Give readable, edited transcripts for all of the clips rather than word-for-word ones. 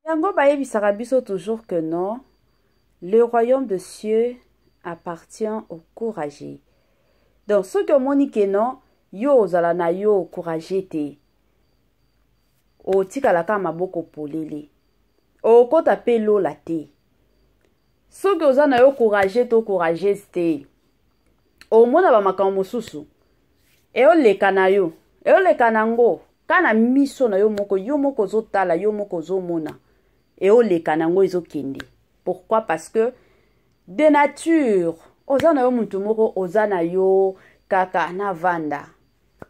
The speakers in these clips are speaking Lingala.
Yango bayebisaka biso toujours que non, le royaume de cieux appartient aux courageux. Donc, ce que moni que non, yo ozala na yo courageux te. O tikalaka maboko polele. O kota pe lola te. Ce que oza na yo courageux to courageuse te. O mona ba makambo mosusu. E o leka na yo. E o leka nango. Kana miso na yo moko zotala, yo moko zomona. Et o leka nango ezokende. Pourquoi? Parce que de nature, oza na yo muntu moko oza na yo kaka na vanda.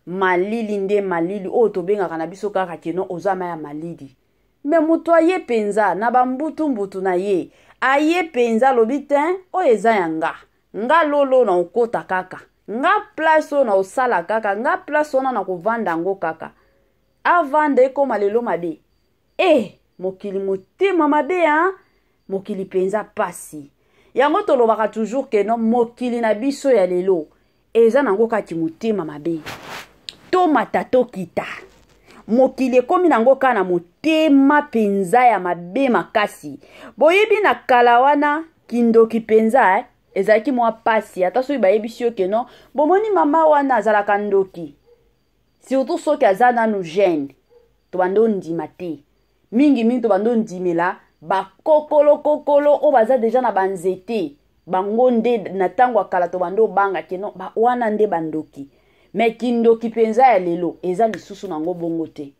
Malili nde malili o to benga kana biso kaka keno oza maya malili. Mais mutu aye penza na mbutu na ye. Aye penza lobitin o eza yanga. Nga lolo na ukota kaka. Nga place na osala kaka. Nga place na kovanda ngo kaka. Avanda ekoma lelo mabe. Mokili motema mabe hein. Mokili penza pasi. Yango tolobaka toujours que non mokili na biso ya lelo. Eza nango kati motema mabe. To matato kita. Mokili ekomi nango kana motema penza ya mabe makasi. Boyebi na kala wana kindoki penza ezalaki mwa pasi. Ata soki bayebisi yo ke non bomoni mama wana azalaka ndoki. Surtout soki aza nanu jeune. To bando ndima te. Mingi to bando ndimela ba kokolo o baza deja na banzete. Bango nde na tango akala to bando banga ke non ba wana nde bandoki. Mais kindoki penza ya lelo eza lisusu nango bongo te.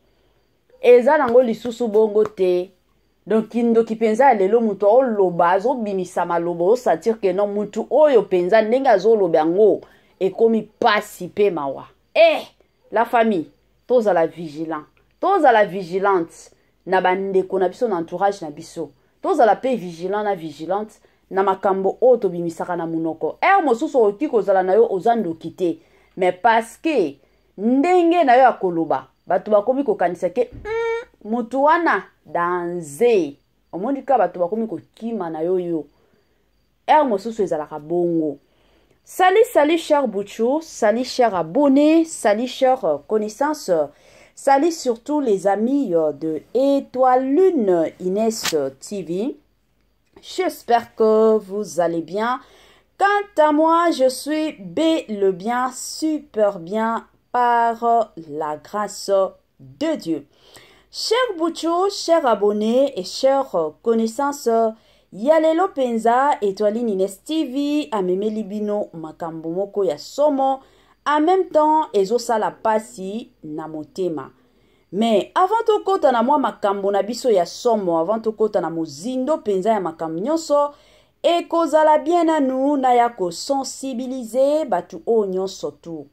Eza nango lisusu bongo te. Donc kindoki penza ya lelo mutu o loba azo bimisa maloba o sentir que non mutu oyo penza ndenge azo loba ngo ekomi pasi pe mawa. La famille, tous à la vigilance. Tous à la vigilante na bandeko na biso na entourage na biso. Tous à la paix vigilant na vigilante na makambo o to bimisaka na munoko. Mosusu okiko zala na yo ozando kite. Mais parce que ndenge na yo akoloba batu bakomi kokanisa ke mutu wana danze omondika batu bakomi kokima na yo yo mosusu ezalaka bongo. Salut cher Bouchou, salut cher abonnés, salut cher connaissances, salut surtout les amis de Étoile Lune Inès TV. J'espère que vous allez bien. Quant à moi, je suis le bien, super bien, par la grâce de Dieu. Cher Bouchou, chers abonnés et chers connaissances, Yalelo Penza, Étoile Inès TV, Ameme Libino, Makambo Moko ya Somo, en même temps, ezosala pasi na motema. Mais avant to kota na moi makambo na biso ya Somo, avant to kota na mozindo Penza ya makambo nyonso, et kozala bien à nous, na ya ko sensibiliser batu o nyonso tout.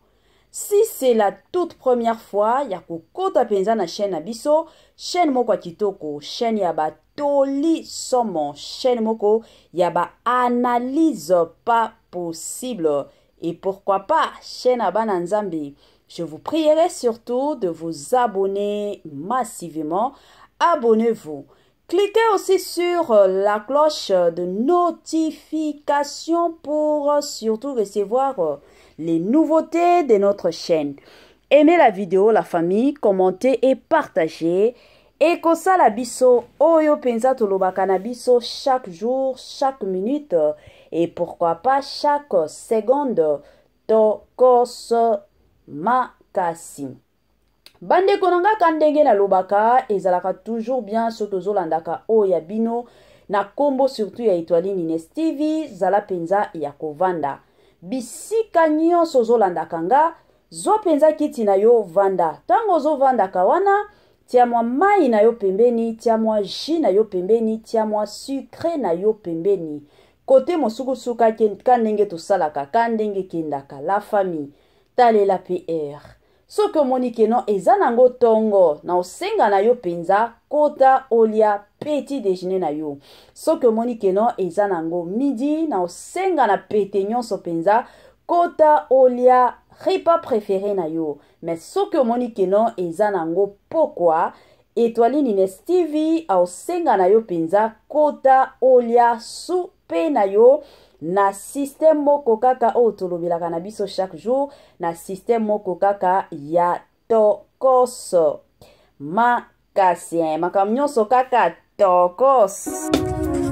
Si c'est la toute première fois, ya ko kota Penza na chaîne abiso, chaîne moko kitoko, chaîne ya ba toli somo, chaîne moko ya ba analyse pas possible. Et pourquoi pas chaîne Abana Nzambi. Je vous prierai surtout de vous abonner massivement. Abonnez-vous. Cliquez aussi sur la cloche de notification pour surtout recevoir les nouveautés de notre chaîne. Aimez la vidéo, la famille, commentez et partagez. Et kosala biso oyo penza tolobaka na biso chaque jour, chaque minute et pourquoi pas chaque seconde tokos makasi. Bande konanga kandenge na lobaka ezalaka toujours bien soto zolandaka oya bino na kombo surtout ya Étoile Inès TV zala penza ya kovanda. Bisika nyonso zolandaka nga zo penza kiti na yo vanda. Tango zo vanda kawana tia mwa mai na yo pembeni, tia mwa jus na yo pembeni, tia mwa sucre na yo pembeni. Kote mosukusuka kandenge tosalaka, kandenge kendaka, la famille, talela PR. Soki omoni keno eza nango tongo, na osenga na yo penza, kota olia petit déjeuner na yo. Soki omoni keno eza nango midi, na osenga na pete nyonso penza, kota olia repas préféré na yo. Mais soki omoni keno eza nango pokwa, Étoile Inès TV a osenga na yo penza, kota olia soupe na yo. Na système moko kaka o tolobelaka na biso chaque jour, na système moko kaka ya tokos makasi. Makambo nyonso kaka Tokos.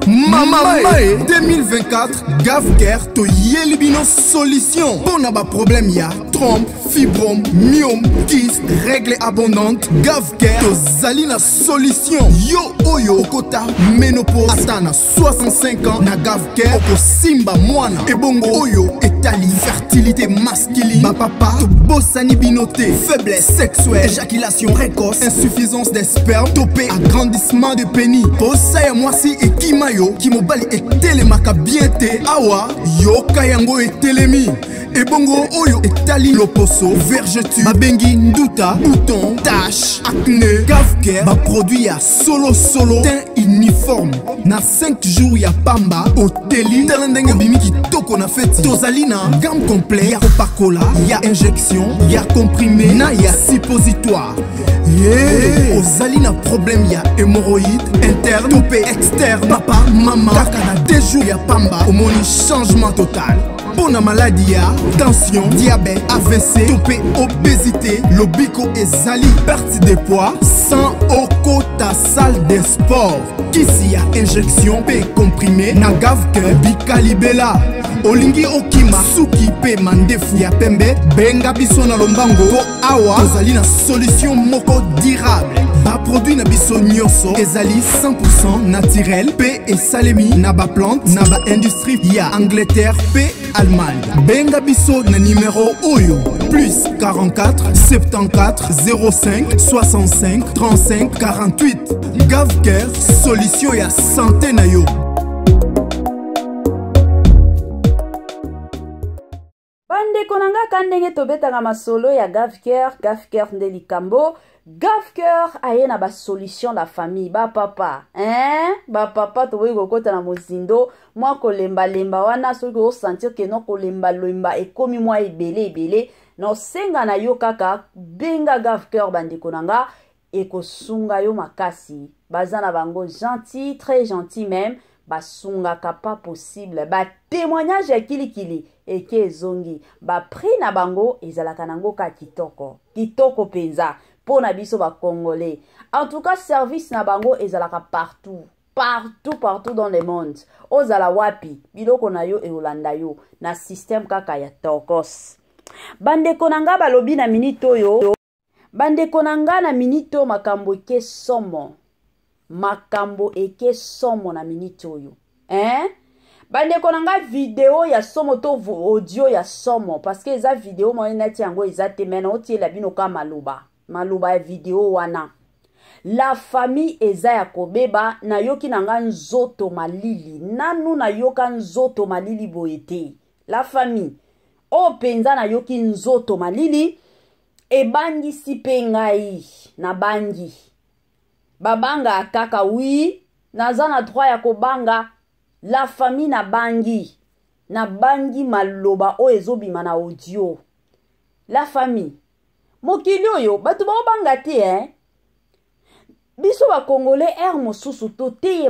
Mamae 2024 GAVCARE to yelibino solution. Bon ba problème ya trompe, fibrome, myome, kyste, règle abondante. GAVCARE to zalina solution. Yo oyo okota ménopause atana 65 ans na GAVCARE oko simba mwana. Ebongo oyo etali fertilité masculine. Ba papa to bosani binoté, faiblesse sexuelle, éjaculation précoce, insuffisance des spermes, topé agrandissement de pénis. Posa ya mwasi ekimayo kimobali etelemaka bien te awa yoka yango etelemi. Ebongo oyo etali loposo, vergeture, babengi nduta, bouton, tache, acné. GAVCARE ba produit ya solo teint uniforme. Na 5 jours ya pamba oteli talendenge bimi kitoko na feti. Tozali na gamme complet ya Coca-Cola, ya injection, ya comprimé, na ya suppositoire. Yeah. Ozali na problème ya hémorroïde interne, topé externe, papa, maman, kaka na 2 jours ya pamba omoni changement total. Pour la maladie, tension, diabète, AVC, topé, obésité, lobico et zali, perte de poids, sans okota salle de sport. Kisi a injection, P comprimé, na GAVCARE, bikalibela. Olingi okima, suki pe mandefu ya pembe, benga biso na lombango, po awa, tozali na solution moko durable. Ba produit na biso nyonso, ezali 100% naturel, pe et salemi, na ba plante, na ba industrie, ya Angleterre, pe Allemagne. Benga biso na numéro oyo plus 44 74 05 65 35 48. GAVCARE, solution ya santé na yo. Bandeko nanga kandenge tobetanga masolo ya GAVCARE nde likambo. GAVCARE aye na ba solution la famille ba papa ba papa to wego kota na mozindo mwa kolemba lemba wana soki o sentir que non kolemba lemba ekomi mwa ebele no senga na yo kaka benga GAVCARE bandeko nanga ekosunga yo makasi bazana bango gentil très gentil même basungaka pas possible ba témoignage ya kilikili eke ezongi ba prix na bango ezalaka nango ka kitoko penza pour na biso ba congolais. En tout cas service na bango ezalaka partout dans le monde. Ozala wapi biloko na yo e olanda yo na système kaka ya Tokos. Bandeko nanga balobi na minito yo. Bandeko nanga na minito makambo eke somo. Makambo eke somo na minito yo. Bandeko nanga video ya somo to audio ya somo parce que eza video mo neti yango eza te mena otiela bino ka maluba ya video wana. La famille eza ya kobeba na yoki nanga nzoto malili. Nanu na yoka nzoto malili boete. La famille o penza na yoki nzoto malili ebangi sipe ngai na bangi. Babanga kaka wi naza na droit ya kobanga. La famille na bangi maloba o ezobima na audio. La famille mokili oyo batu banga te biso ba congolais mosusu toteya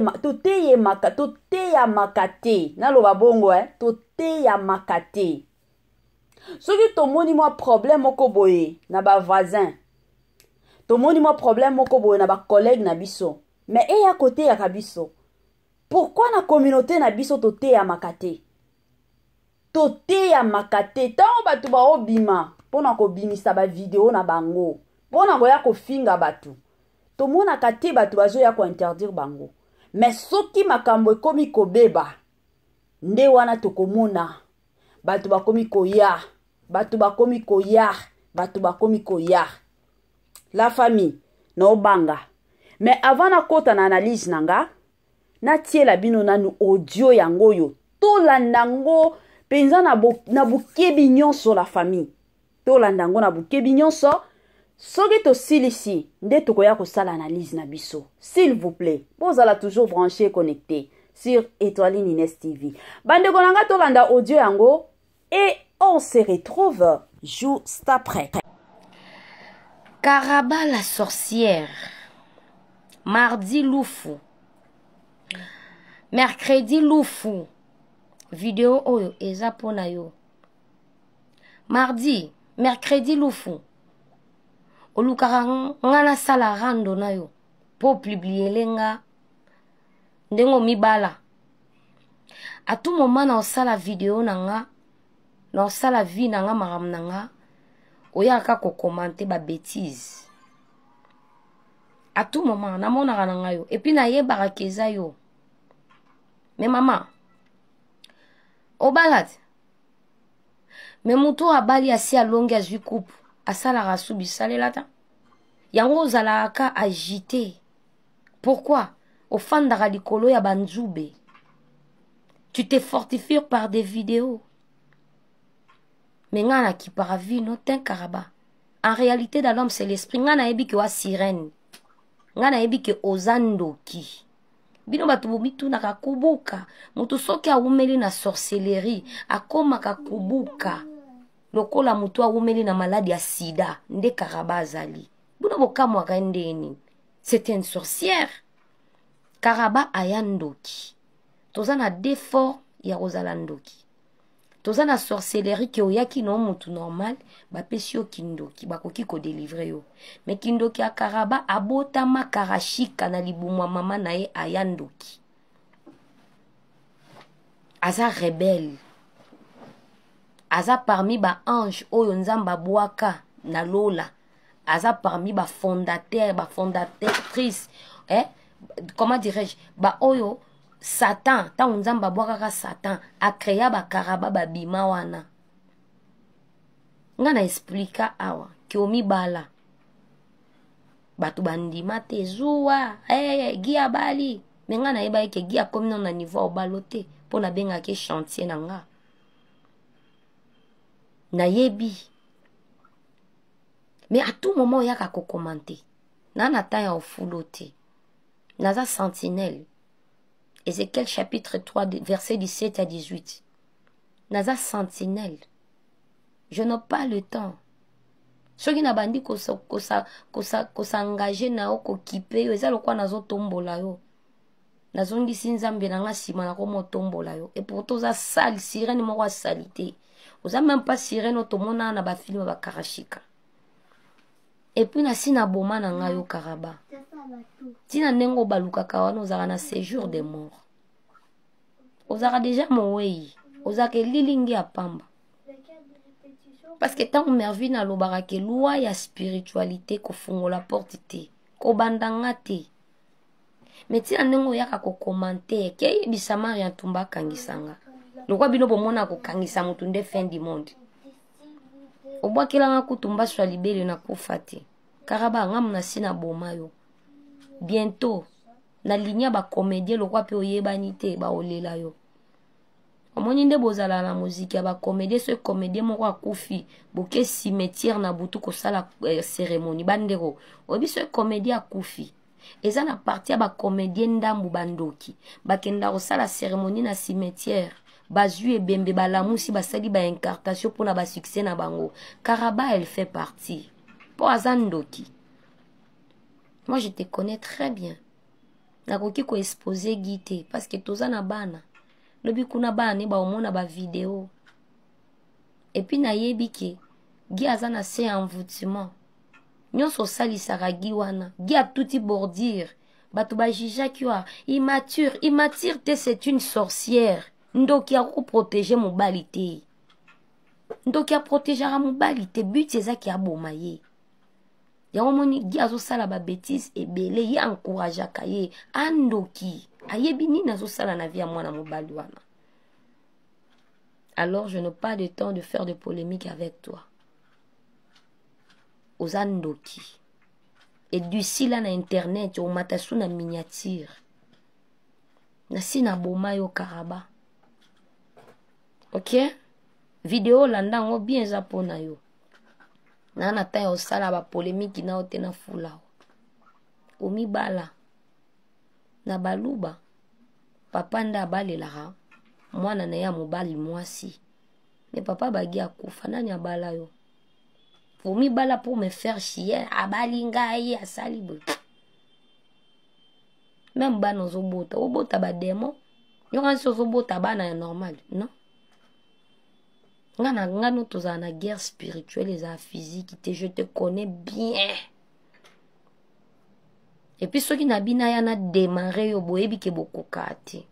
makate na loba bongo toteya makate. Soki tomoni mwa problème moko boye na ba voisin, tomoni mwa problème moko boye na ba collègue na biso, mais eya kote ya kabiso. Pourquoi na communauté na biso toteya makate? Toteya makate tango batu ba obima pona ko bimisa ba video na bango. Pona ko ya ko finga batu. Tomona kate batu bazo ya ko interdire bango. Mais soki makambo ekomi kobeba nde wana tokomona batu bakomi koya. La famille no banga. Mais avant na kota na analyse nanga na tiela bino nanu audio yango yo to landango penza na bukebi nyonso la famille to landango na bukebi nyonso soki to silisi nde tokoya kosala analyse na biso s'il vous plaît bozala toujours branché connecté sur Étoiline Inès TV bandeko nanga to landa audio yango et on se retrouve juste après. Karaba la sorcière, mardi Loufou, mercredi Loufou, vidéo oyo eza pona yo. Mardi, mercredi Loufou, olukaka ngana sala rando na yo, po publier lenga Ndengo mibala. À tout moment na osala vidéo nanga, na osala vie nanga maram nanga, oyaka ko commenter ba bêtises. À tout moment na mona nanga yo et puis na yebaka keza yo. Mais maman, obalade. Mais muto abali asi alongi azui coupe, asala rasu bisale lata. Yango zalaka agité. Pourquoi? Au fandara likolo ya banzube. Tu te fortifies par des vidéos. Mais ngana qui paravi no ten karaba. En réalité dans l'homme c'est l'esprit. Ngana ebi ke wa sirène. Ngana ebi ke ozandoki. Bino batu bobitu na kakubuka. Mutu soki awumeli na sorcellerie. Akoma kakubuka. Lokola mutu awumeli na maladie ya sida. Nde karaba azali. Bino bokamwa kaendeni. C'est une sorcière. Karaba ayandoki. Tozana défaut ya rosalandoki. Tozana sorcellerie ki oyaki no mutu normal. Ba pesi yo kindoki. Bakoki ko délivrer yo. Mais kindoki ya karaba abota makarashika na libumwa mama na ye ayandoki. Aza rebelle. Aza parmi ba ange oyo nzamba boaka na lola. Aza parmi ba fondateur, ba fondatrice. Comment dirais-je? Ba oyo Satan, ta nzamba boaka Satan a créé ba karaba ba bima wana. Ngana explica awa ki omi bala. Batu bandima te zuwa, gia bali. Mais ngana yeba ke gia comme non na niveau balote pour na benga ke chantier na nga. Na yebi. Mais à tout moment yaka ko commenter. Na nata ya ofulote. Naza sentinelle. Ézéchiel chapitre 3, verset 17 à 18. Naza sentinelle. Je n'ai pas le temps. Ceux qui n'ont pas dit qu'on s'engage na oko kipe yo, eza lokwa nazo tombola yo. Nazo ngisi nzambe na nga sima na komo tombola yo. Et pourtant za sale sirène mo wa salité. Oza même pas sirène otomona na ba film ba karashika. Et puis na sina boma na nga yo karaba. Tina nengo baluka kawana ozaka na séjour de mort. Ozaka déjà mowei. Ozaka lilingi ya pamba. Parce que tant mervi na lobaka ke loi ya spiritualité ko fungola porte te. Ko bandanga te. Mais tina nengo yaka ko commenter ke bisama rien tumba kangisanga. Lokwa bino bomona ko kangisa mutu nde fin du monde. Obwakela nga kutumba swa libele na kufate. Karaba ngam na sina boma yo. Bientôt, na linya ba comédien lokwa pe oyebani te ba olela yo. Omoni nde bozala na musique ba comédien ce comédien moko akufi boke cimetière na butu ko sala cérémonie bandero. Obi ce comédien akufi. Eza na partie ba comédien ndambu bandoki. Bakenda ko sala cérémonie na cimetière. Bazu e bembe balamusi basali ba incartation pour na ba succès na bango. Karaba elle fait partie. Pour azandoki. Moi, je te connais très bien. Nakoki ko exposer guité parce que toza na bana. Lobi kuna bana ba omona ba vidéo. Et puis na yebi ke gi azana se envoûtement. Nyonso salisaka gi wana. Gi a touti bordure. Batu ba jija kiwa immature te c'est une sorcière. Ndoki a ko protéger mobali te. Ndoki a protéger mobali te but ezaki aboma ye. Yango moni gi azo sala ba bêtise ebele ye encourage kaye andoki ayebi nini azo sala na vie ya mwana mobali wana. Alors je n'ai pas de temps de faire de polémique avec toi. Ozandoki. Et d'ici là na internet o matasu na miniature. Na sina boma yo karaba. OK? Vidéo landa ngo bien za pona yo. Nana ta yo sala ba polémique na otena fula. Omi bala. Na baluba. Papa nda balela mwana na ya mobali mwasi. Mais papa bagi akufa nani abala yo. Omi bala pour me faire chier abali ngai asali bo. Même bana ozobota, obota ba démon. Yo kanso ozobota bana ya normal, non? Ngano toza na guerre spirituelle et physique. Je te connais bien. Et puis ceux qui n'abina ya na démarré yo boyebi ke bokokate.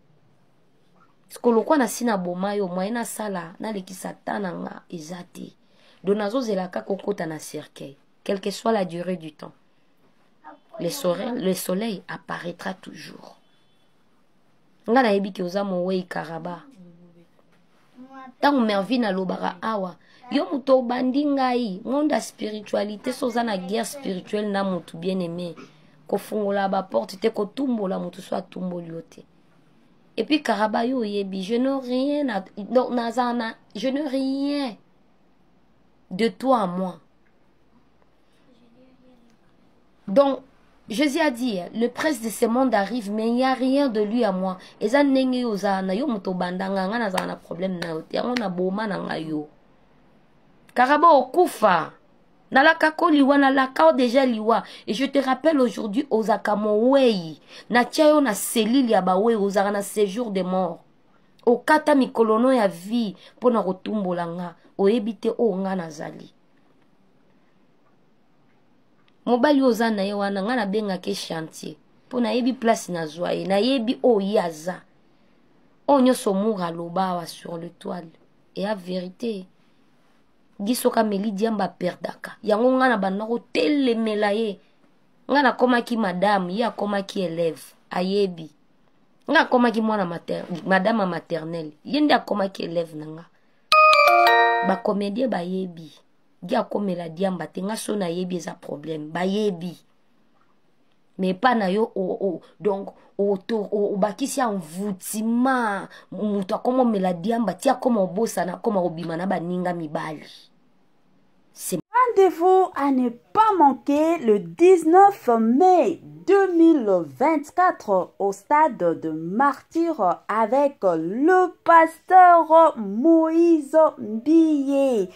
Skolokwa na sina boma yo moyen na sala na leki satana nga ezati. Donazo zelaka kokota na cercueil, quelle que soit la durée du temps. Le soleil apparaîtra toujours. Nga na yebi ke oza mowe karaba. Tango mervi na lobara awa, yo muto bandi ngai, monde spiritualité soza na guerre spirituelle na mutu bien aimé. Ko fungola ba porte te ko tumbola mutu so atumboli yote. Et puis karaba yo yebi, je n'ai rien à donc nazana, je n'ai rien de toi à moi. Donc Jésus a dit, le prince de ce monde arrive, mais il n'y a rien de lui à moi. Et ça n'est pas yo muto bandanga nga na problème na yote, on a boma na yo. Karaba okufa. Nalaka ko liwa nalaka déjà liwa. Et je te rappelle aujourd'hui ozaka mowei. Na tia na selili ya bawe ozaka na séjour de mort. Okata mikolono ya vie pona kotumbola nga. Oyebite o nga nazali. Mobali oza na ye wana nga na benga ke chantier. Pona yebi place na zoye. Na yebi o yaza. O nyoso moura lobawa sur le toile. Et à vérité. Gisoka meli diamba perdaka. Yango nga na bandako telemela ye. Nga na koma ki madame. Ya koma ki élève. Ayebi. Nga koma ki mwana madame maternelle. Yende akoma ki élève nanga. Ba comédien ba yebi. Gia komela diamba te nga so na yebi eza problème. Ba yebi. Mais pas na yo donc o bakisi en voutima muto akoma mela diamba tia koma obosa na koma obima na baninga mibali. Rendez-vous à ne pas manquer le 19 mai 2024 au stade de Martyr avec le pasteur Moïse Mbiye.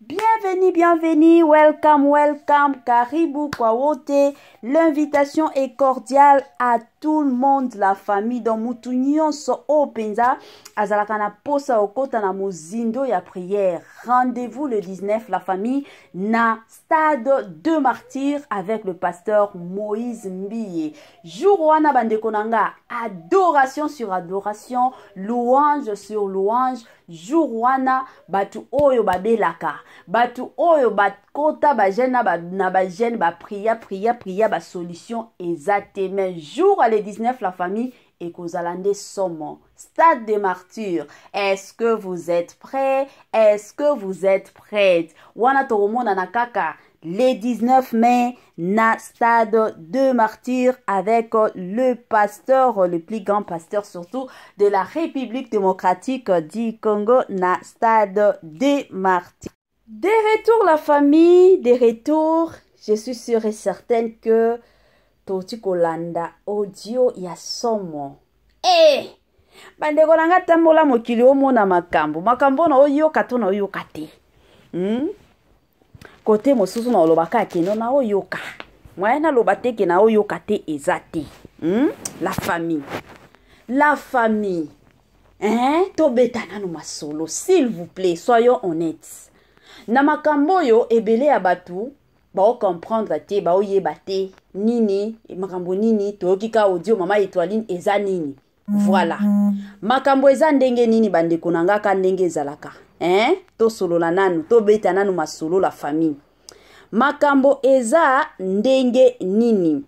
Bienvenue, bienvenue, welcome, welcome, karibu kwa wote. L'invitation est cordiale à tout le monde, la famille dans mutu nyonso openza azalaka na posa okota na mozindo ya prière. Rendez-vous le 19 la famille na stade de Martyr avec le pasteur Moïse Mbiye. Jour wana bandeko nanga, adoration sur adoration, louange sur louange. Jour wana batu oyo babelaka, batu oyo bakota ba jeune na ba jeune ba priya ba solution exactement. Jour à le 19 la famille et Kozalande Somo. Stade des Martyrs. Est-ce que vous êtes prêts? Est-ce que vous êtes prêtes? Wana toromo nanakaka. Le 19 mai, na stade de Martyr avec le pasteur, le plus grand pasteur surtout de la République démocratique du Congo, na stade de Martyr. Des retours la famille, des retours, je suis sûre et certaine que Toti Kolanda audio ya somo. Bandeko nanga tambola mokili omona makambo. Makambo na oyoka to na oyoka te. Côté mosusu na olobaka keno na oyoka. Mwa na lobate ke na oyoka te ezate. La famille. La famille. To betana no masolo, s'il vous plaît, soyons honnêtes. Na makambo yo ebele ya batu ba o comprendre te ba o yeba te nini makambo nini to kika audio mama Étoiline eza nini. Voilà. Makambo eza ndenge nini bandeko nanga ka ndenge ezalaka. To solo la nanu, to beta nanu masolo la famille. Makambo eza ndenge nini.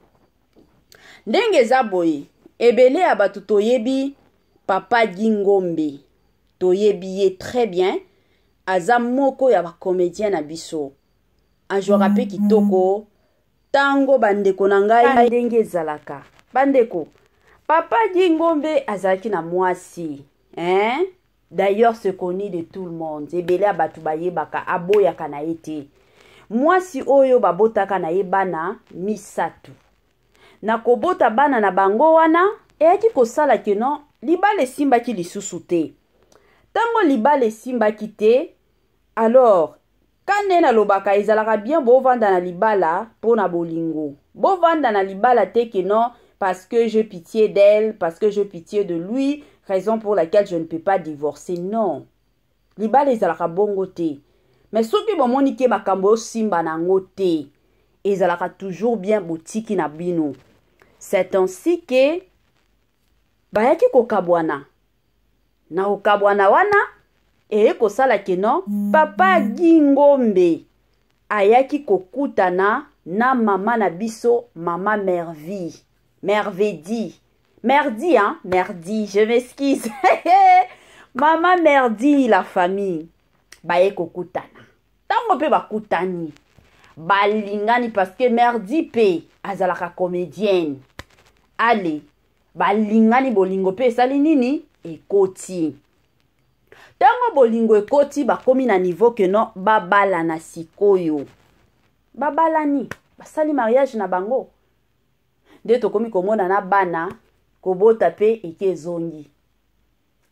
Ndenge eza boye. Ebele ya batu toyebi Papa Dingombe. Toyebi ye très bien. Aza moko ya ba comédien na biso. Anjora pe kitoko. Tango bandeko nangai ndenge ezalaka. Bandeko. Papa Dingombe azalaki na mwasi. D'ailleurs, c'est connu de tout le monde. Ebele abatu bayebaka aboyaka na ete. Mwasi oyo babotaka na yebana misatu. Na kobota bana na bango wana, eyaki kosala keno libale simbaki lisusu te. Tango libale simbaki te, alors kane na lobaka ezalaka bien bovanda na libala pona bolingo. Bovanda na libala te keno parce que j'ai pitié d'elle, parce que j'ai pitié de lui, raison pour laquelle je ne peux pas divorcer. Non. Libala ezalaka bongo te. Mais soki bomoni makambo simba nango te, ezalaka toujours bien botiki na bino. C'est ainsi que bayaki kokabwana. Na kokabwana wana kosala keno papa Gingombe ayaki kokutana na mama na biso mama Mervedi, hein? Merdi, je m'excuse. Mama Merdi, la famille. Baye kokutana. Tango pe bakutani. Balingani parce que Merdi pe azalaka comédienne. Allez, balingani bolingo pe sali nini ekoti. Tango bolingo ekoti bakomi na niveau que non babala na sikoyo. Babalani, basali mariage na bango. De tokomi komona na bana kobota pe ekezongi.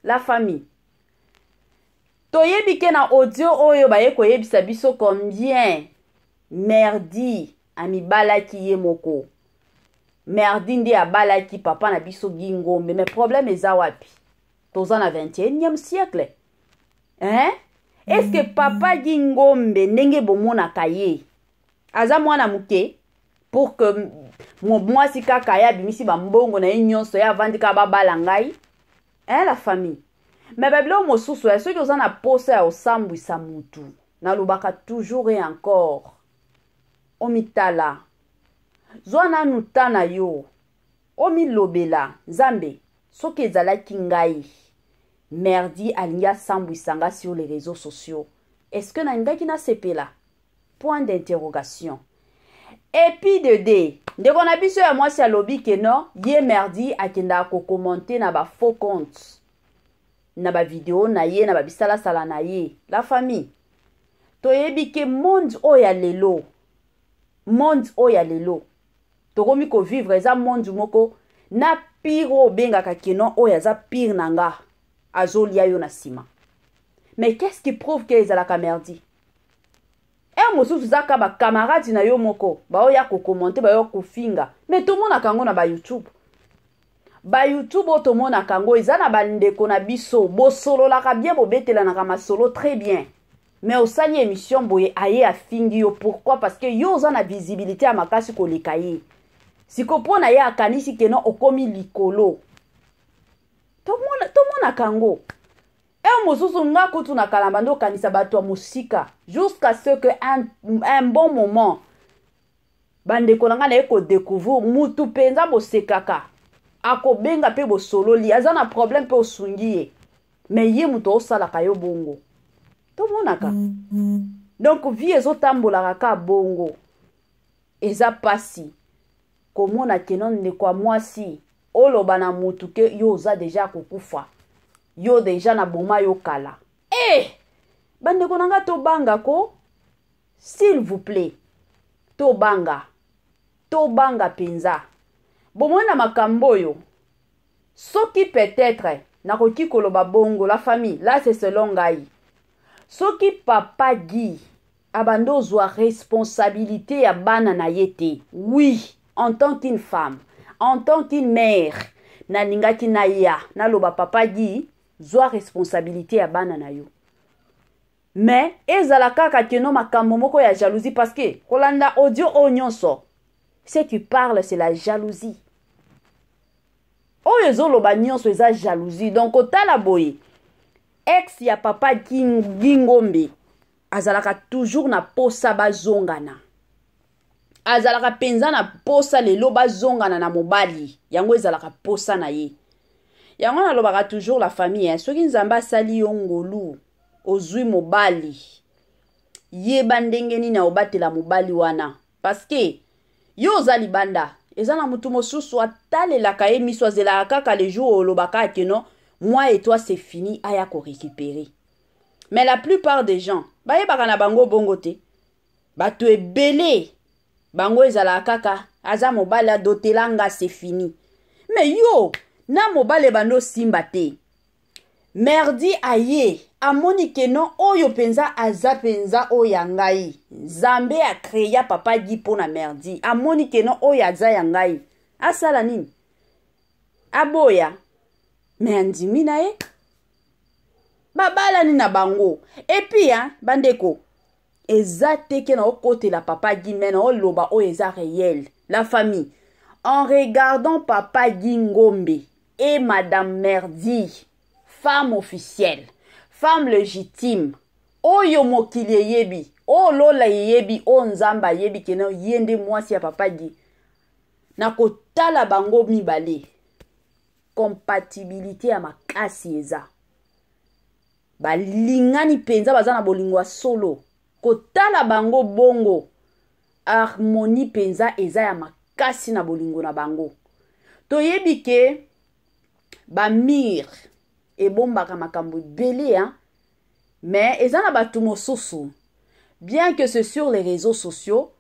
La famille. Toyebi ke na audio oyo baye koyebisa biso combien Merdi amibalaki ye moko. Merdi ndi abalaki papa na biso Gingombe. Mais problème eza wapi? Toza na 21e siècle. Hein? Est-ce que papa Gingombe ndenge bomonaka ye? Aza mwana muke pour que mwasi kaka ya bimisi bambongo na ye nyonso ya vandika babala ngai? Hein, la famille? Mais beblo mosusu ya ceux qui ont na posa ya osambwisa mutu na lubaka toujours et encore omitala zwana nutana yo omilobela Nzambe soki ezalaki ngai Merdi alingi asambwisanga sur les réseaux sociaux. Est-ce que nangaki na sepela? Point d'interrogation. Et puis de D, dès qu'on a vu sur moi c'est lobby que non, ye Merdi akenda ko commenter na ba faux compte. Na ba vidéo na ye na ba bisala sala na ye. La famille. Toyebi ke monde oya lelo. Monde oya lelo. Tokomi ko vivre eza monde moko na piro benga kakeno oya za pire nanga. Azolia yo na sima. Mais qu'est-ce qui prouve que ezalaka Merdi? Mosusu zaka ba camarade na yo moko ba oya ko commenter ba yo ko finga. Mais tout le monde a kango na ba YouTube. Ba YouTube tout le monde a kango izana ba ndeko na biso bo solo la ka bien bo betela na kama solo très bien. Mais au sali émission boye aye a fingi yo pourquoi? Parce que yo za na visibilité a makasi ko lekaye. Siko pona ya kanisi keno okomi likolo. Tout le monde a kango. Mosusu nga kutu na kalambando kanisa bato wa musika jusqu'à ce que un bon moment bande konanga na eko découvrir mutu penza bosekaka ako benga pe bo sololi azana problème pe osungiye mais ye muto osala kayo bongo to monaka donc vie ezotambola ka bongo eza pasi komona kenon ne kwa mwasi oloba na mutu ke yo za déjà kokufa yo deja na boma yo kala. Bande konanga to banga ko, s'il vous plaît, to banga penza. Bomona makambo yo, soki peut-être, na koki koloba bongo, la famille, là c'est selon ngai. Soki papa Guy, abando zwa responsabilité ya bana na yete. Oui, en tant qu'une femme, en tant qu'une mère, na ningaki na ya, na loba papa Guy, zwa responsabilité ya bana na yo. Mais ezala kaka keno makambo moko ya jalousie parce que kolanda audio onyonso. Ce qui parle c'est la jalousie. Oyo zoloba nyonso eza jalousie. Donc otala boye. Ex ya papa Gingombe azalaka toujours na posa bazongana. Azalaka penza na posa lelo bazongana na mobali. Yango ezalaka posa na ye. Yango na lobaka toujours la famille, soki nzamba asali yo ngolu, ozwi mobali, yeba ndenge nini na obatela mobali wana. Parce que, yo ozali banda, eza na mutu mosusu atalelaka ye miso azelaka kaka le jour olobaka ke non, moi et toi c'est fini, aya ko récupérer. Mais la plupart des gens, bayebaka na bango bongo te, bato ebele, bango ezalaka kaka, aza mobali adotelanga c'est fini. Mais yo, na mobale bando simba te. Merdi aye, amoni kenon oyo penza aza penza oya ngai. Zambe a créé papa Guy pona Merdi. Amoni kenon oya aza ya ngai. Asala nini? Aboya. Me andimi na ye. Babala ni na bango. Et puis, hein, bandeko. Eza teke na okote la papa Guy mena o loba o eza réel. La famille. en regardant Papa Gingombe et Madame Merdi, femme officielle, femme légitime, oyo mokili yebi, o lola yebi, o nzamba yebi keno yende mwasi ya Papa Gi. Na kotala bango mibale, compatibilité ya makasi eza. Balingani penza bazana bolingwa solo. Kotala bango bongo, harmonie penza eza ya makasi na bolingo na bango. Toyebi ke bamir ebombaka makambo belé hein, mais eza na batu mosusu. Bien que c'est sur les réseaux sociaux,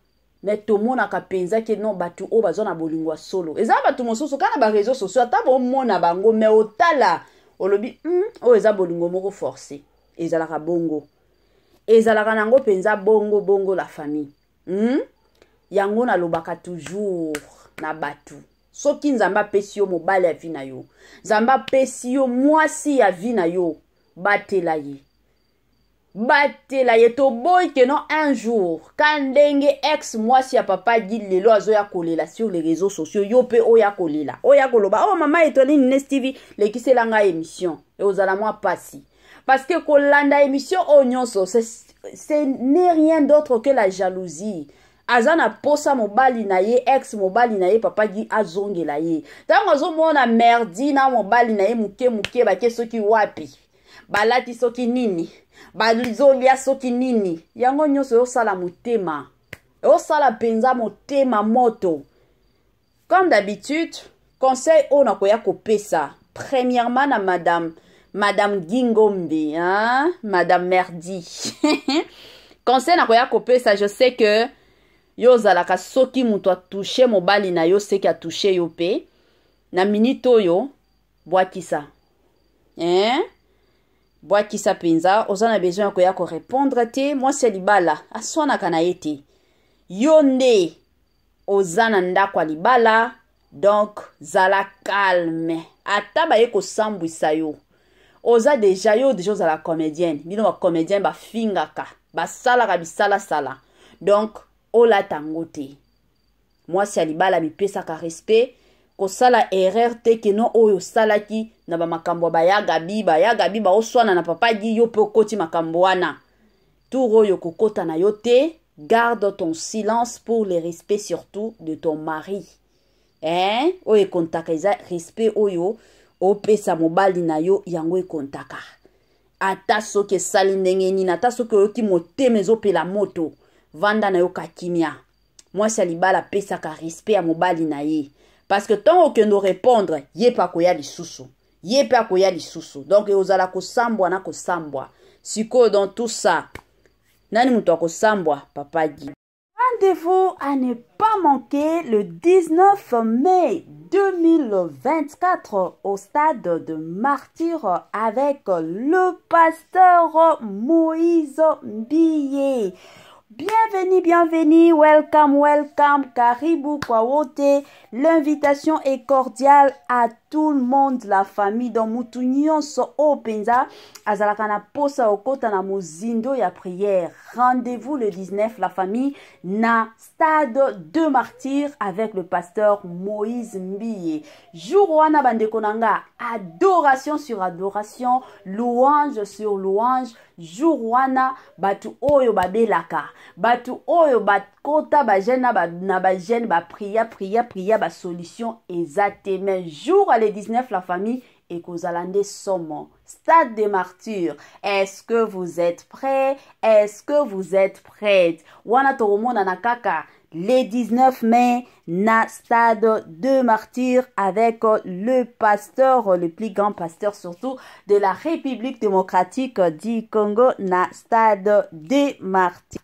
mais tout le monde a pensa que non batu o bazana bolingo solo. Eza batu mosusu kana ba réseaux sociaux ata bo mona bango mais otala olobi o eza bolingo moko forcé. Eza la bongo. Ezalaka nango penza bongo bongo la famille. Yango na lobaka toujours na batu. Soki nzamba pesi yo mobali ya vi na yo. Nzamba pesi yo mwasi ya vi na yo. Batela ye. Batela ye to boy que non un jour. Kandenge ex mwasi ya Papa Gi lelo azo ya kolela sur les réseaux sociaux. Yo pe oya kolela. Oya koloba. Oh mama etoli Nines TV. Lekisela nga émission. E ozala mwa pasi. Parce que kolanda émission onyonso, ce n'est rien d'autre que la jalousie. Azana posa mobali na ye, ex mobali na ye, Papa Gi azonge la ye. Tango azo mona merdi na mobali na ye muke bake soki wapi. Balati soki nini. Balizolia soki nini. Yango nyonso yo sala motema. Yo sala penza motema moto. Comme d'habitude, conseil on a koya kopesa. Premièrement na Madame Gingombe, hein? Madame Merdi. Conseil na koya kopesa, je sais que yo zalaka soki muto a touché mobali na yo seki a touché yo pe. Na minito yo, boakisa. Hein? Boakisa penza, ozana besoin koya ko répondre te, moi c'est libala, aswana kana yete. Yo nde ozana ndakwa libala, donc zala calme. Ata ba ye ko sambwisa yo. Oza déjà yo déjà za la comédienne. Bino ba comédienne ba fingaka, ba sala ka bisala sala. Donc ola tangote. Moi si alibala mi pesa ka respect, ko sala erreur te ke non oyo sala ki na ba makambo ba ya gabi ba oswana na Papa Gi yo pe okoti makambo wana. Tout oyo kokota na yo te, garde ton silence pour le respect surtout de ton mari. Hein? Oyo kontaka eza respect oyo opesa mobali na yo yango ekontaka. Ata soki sali ndenge nini, ata soki oyoki motema ezopela moto, vanda na yo kakimia. Mwasi alibala pesa ka respect ya mobali na ye. Parce que tant okendo répondre, ye pa koya lisusu. Ye pa koya lisusu. Donc ozala kosambwa na kosambwa. Siko dans tout ça. Nani muto akosambwa Papa Gi. Rendez-vous à ne pas manquer le 19 mai 2024 au stade de Martyr avec le pasteur Moïse Mbiye. Bienvenue, welcome, karibu kwa wote. L'invitation est cordiale à tout le monde, la famille dans mutu nyonso openza azalaka na posa okota na mozindo ya prière. Rendez-vous le 19 la famille na stade de Martyr avec le pasteur Moïse Mbiye. Jour wana bandeko nanga, adoration sur adoration, louange sur louange. Jour wana batu oyo babelaka, batu oyo bakota ba jeune na ba jeune ba priya ba solution exactement. Jour à le 19 la famille et Kozalande Somo. Stade des Martyrs. Est-ce que vous êtes prêts? Est-ce que vous êtes prêtes? Wana toromo nanakaka. Le 19 mai, na stade de Martyr avec le pasteur, le plus grand pasteur surtout de la République démocratique du Congo, na stade de Martyr.